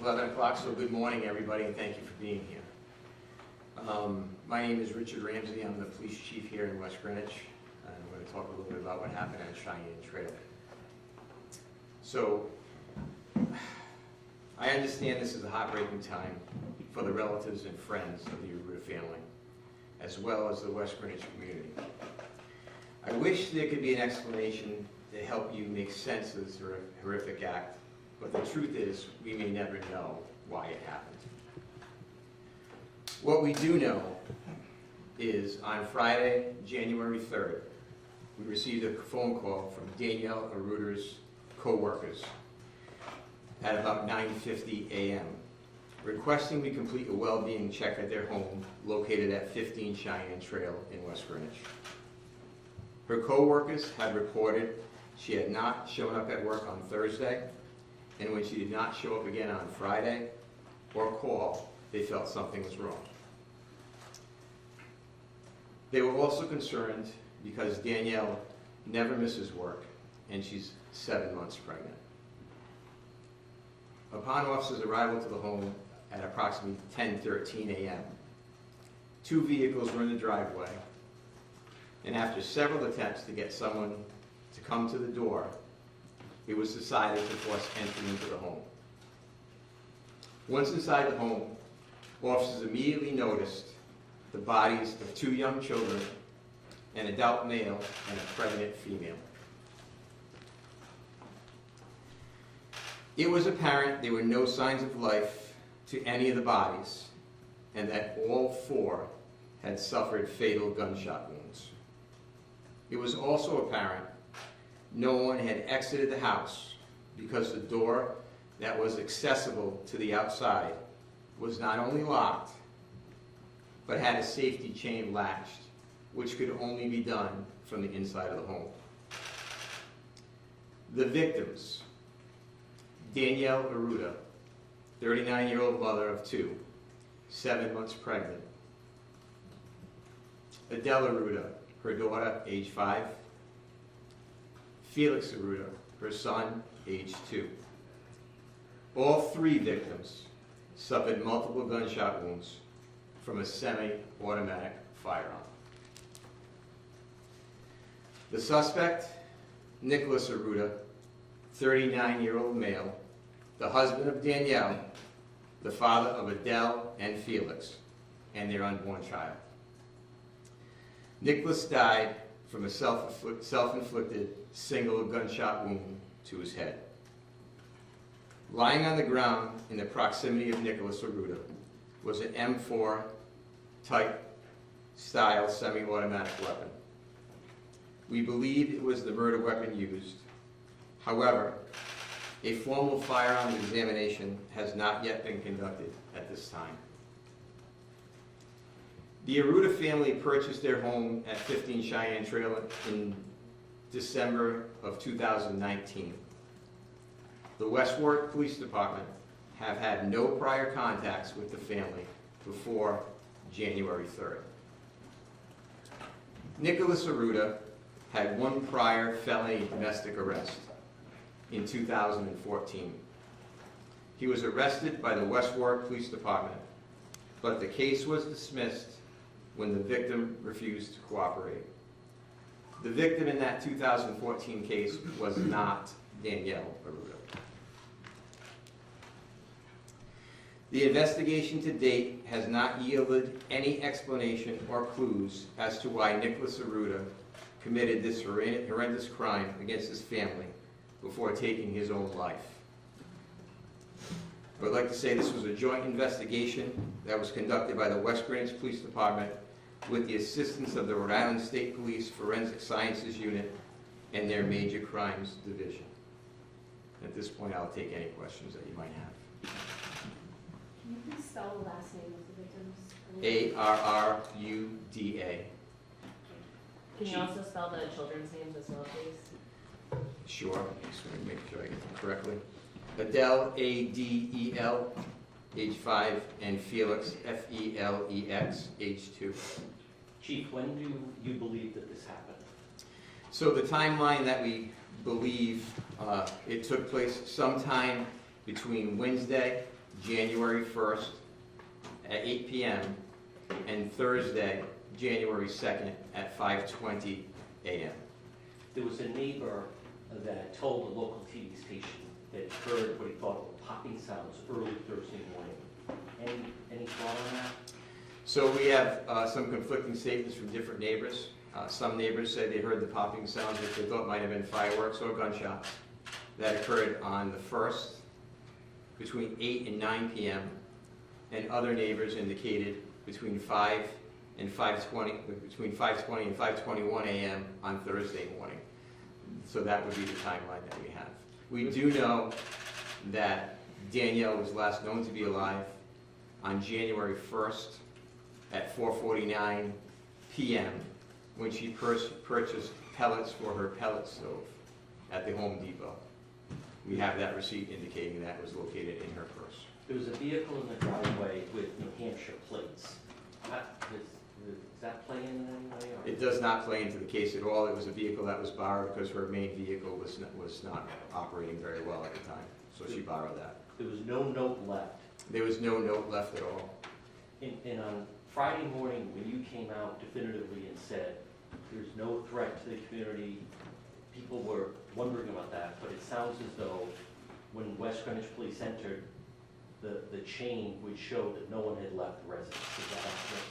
11 o'clock, so good morning, everybody, and thank you for being here. My name is Richard Ramsay. I'm the police chief here in West Greenwich, and I'm going to talk a little bit about what happened at Cheyenne Trail. So, I understand this is a heartbreaking time for the relatives and friends of the Arruda family, as well as the West Greenwich community. I wish there could be an explanation to help you make sense of this horrific act, but the truth is, we may never know why it happened. What we do know is on Friday, January 3rd, we received a phone call from Danielle Arruda's co-workers at about 9:50 a.m. requesting we complete a well-being check at their home located at 15 Cheyenne Trail in West Greenwich. Her co-workers had reported she had not shown up at work on Thursday, and when she did not show up again on Friday or call, they felt something was wrong. They were also concerned because Danielle never misses work and she's 7 months pregnant. Upon officers' arrival to the home at approximately 10:13 a.m., 2 vehicles were in the driveway, and after several attempts to get someone to come to the door, it was decided to force entry into the home. Once inside the home, officers immediately noticed the bodies of 2 young children, an adult male and a pregnant female. It was apparent there were no signs of life to any of the bodies, and that all 4 had suffered fatal gunshot wounds. It was also apparent no one had exited the house because the door that was accessible to the outside was not only locked, but had a safety chain latched, which could only be done from the inside of the home. The victims: Danielle Arruda, 39-year-old mother of 2, 7 months pregnant. Adele Arruda, her daughter, age 5. Felix Arruda, her son, age 2. All 3 victims suffered multiple gunshot wounds from a semi-automatic firearm. The suspect, Nicholas Arruda, 39-year-old male, the husband of Danielle, the father of Adele and Felix, and their unborn child. Nicholas died from a self-inflicted single gunshot wound to his head. Lying on the ground in the proximity of Nicholas Arruda was an M4 type style semi-automatic weapon. We believe it was the murder weapon used. However, a formal firearm examination has not yet been conducted at this time. The Arruda family purchased their home at 15 Cheyenne Trail in December of 2019. The West Warwick Police Department have had no prior contacts with the family before January 3rd. Nicholas Arruda had 1 prior felony domestic arrest in 2014. He was arrested by the West Warwick Police Department, but the case was dismissed when the victim refused to cooperate. The victim in that 2014 case was not Danielle Arruda. The investigation to date has not yielded any explanation or clues as to why Nicholas Arruda committed this horrendous crime against his family before taking his own life. I would like to say this was a joint investigation that was conducted by the West Greenwich Police Department with the assistance of the Rhode Island State Police Forensic Sciences Unit and their Major Crimes Division. At this point, I'll take any questions that you might have. Can you please spell the last name of the victims? Arruda. Can you also spell the children's names as well, please? Sure. Just want to make sure I get them correctly. Adele, Adel, age 5, and Felix, Felix, age 2. Chief, when do you believe that this happened? So the timeline that we believe it took place sometime between Wednesday January 1st at 8 p.m. and Thursday, January 2nd at 5:20 a.m. There was a neighbor that told the local TV station that he heard what he thought were popping sounds early Thursday morning. Any thought on that? So we have some conflicting statements from different neighbors. Some neighbors say they heard the popping sounds, which they thought might have been fireworks or gunshots. That occurred on the 1st between 8 and 9 p.m. And other neighbors indicated between 5 and 5:20, between 5:20 and 5:21 a.m. on Thursday morning. So that would be the timeline that we have. We do know that Danielle was last known to be alive on January 1st at 4:49 p.m. when she purchased pellets for her pellet stove at the Home Depot. We have that receipt indicating that was located in her purse. There was a vehicle in the driveway with New Hampshire plates. Does that play in any way? Or? It does not play into the case at all. It was a vehicle that was borrowed because her main vehicle was not operating very well at the time, so she borrowed that. There was no note left. There was no note left at all. And on Friday morning, when you came out definitively and said, there's no threat to the community, people were wondering about that, but it sounds as though when West Greenwich Police entered, the chain would show that no one had left the residence. Is that accurate?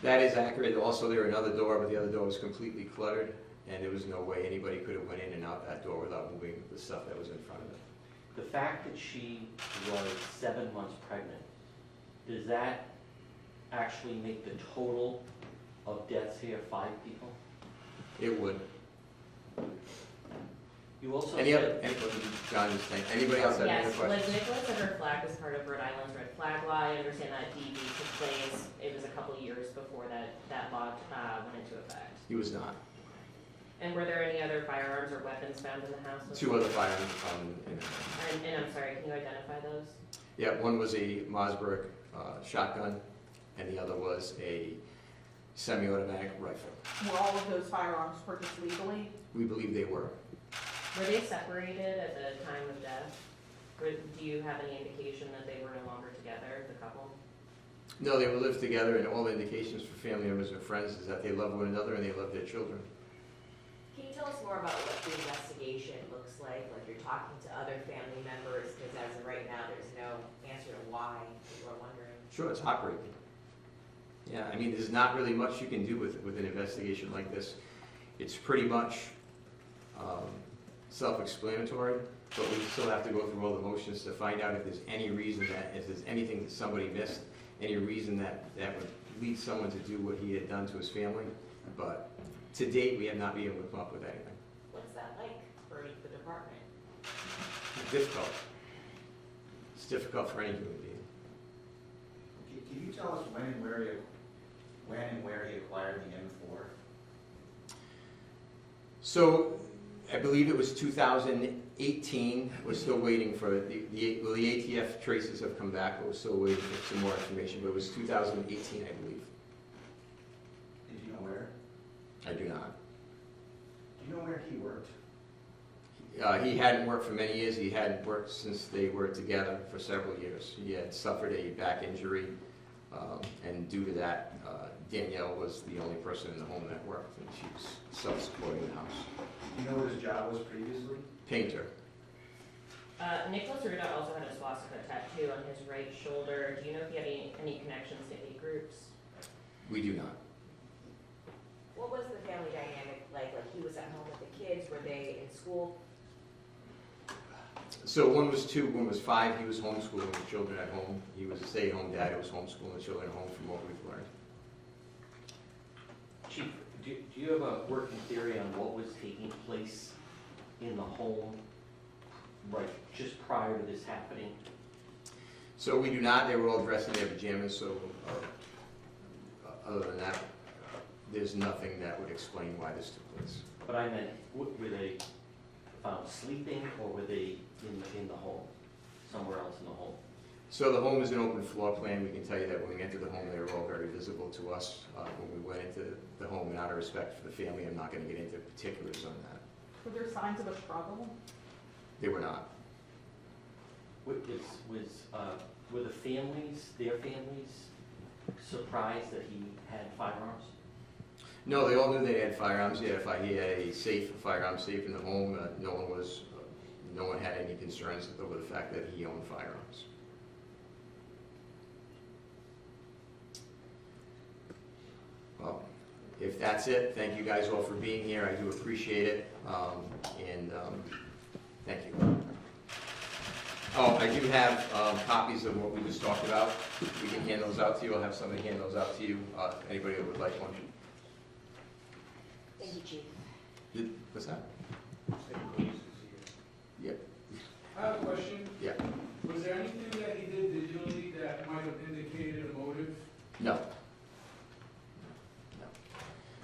That is accurate. Also, there was another door, but the other door was completely cluttered, and there was no way anybody could have went in and out that door without moving the stuff that was in front of it. The fact that she was 7 months pregnant, does that actually make the total of deaths here 5 people? It would. You also Any said... other, John, just think, anybody else have any other Yes, questions? Liz Nicholas and her flag was part of Rhode Island's red flag law. I understand that DB took place, it was a couple years before that law went into effect. He was not. And were there any other firearms or weapons found in the house? 2 other firearms found in And I'm sorry, can you identify those? Yeah, one was a Mossberg shotgun, and the other was a semi-automatic rifle. Were all of those firearms purchased legally? We believe they were. Were they separated at the time of death? Or do you have any indication that they were no longer together, the couple? No, they were lived together, and all indications for family members and friends is that they love one another and they love their children. Can you tell us more about what the investigation looks like? Like you're talking to other family members, because as of right now, there's no answer to why people are wondering. Sure, it's heartbreaking. Yeah, I mean, there's not really much you can do with an investigation like this. It's pretty much self-explanatory, but we still have to go through all the motions to find out if there's any reason if there's anything that somebody missed, any reason that would lead someone to do what he had done to his family. But to date, we have not been able to come up with anything. What's that like for the department? It's difficult. It's difficult for any human being. Can you tell us when and where he acquired the M4? So, I believe it was 2018. We're still waiting for the ATF traces have come back, but we're still waiting for some more information. But it was 2018, I believe. Did you know where? I do not. Do you know where he worked? He hadn't worked for many years. He hadn't worked since they were together for several years. He had suffered a back injury, and due to that, Danielle was the only person in the home that worked, and she was self-supporting the house. Do you know what his job was previously? Painter. Nicholas Ruda also had a swastika tattoo on his right shoulder. Do you know if he had any connections to hate groups? We do not. What was the family dynamic like? Like he was at home with the kids, were they in school? So one was 2, one was 5. He was homeschooling the children at home. He was a stay-at-home dad who was homeschooling the children at home from what we've learned. Chief, do you have a working theory on what was taking place in the home, right, just prior to this happening? So we do not. They were all dressed in their pajamas, so other than that, there's nothing that would explain why this took place. But I meant, were they found sleeping, or were they in the home, somewhere else in the home? So the home is an open floor plan. We can tell you that when we entered the home, they were all very visible to us. When we went into the home, and out of respect for the family, I'm not going to get into particulars on that. Were there signs of a struggle? They were not. Were the families, their families, surprised that he had firearms? No, they all knew they had firearms. He had a firearm safe in the home. No one had any concerns over the fact that he owned firearms. Well, if that's it, thank you guys all for being here. I do appreciate it, and thank you. Oh, I do have copies of what we just talked about. We can hand those out to you. I'll have somebody hand those out to you, anybody that would like one. Thank you, Chief. What's that? I have a question. Yeah. Was there anything that he did digitally that might have indicated a motive? No. No.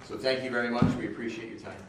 So thank you very much. We appreciate your time.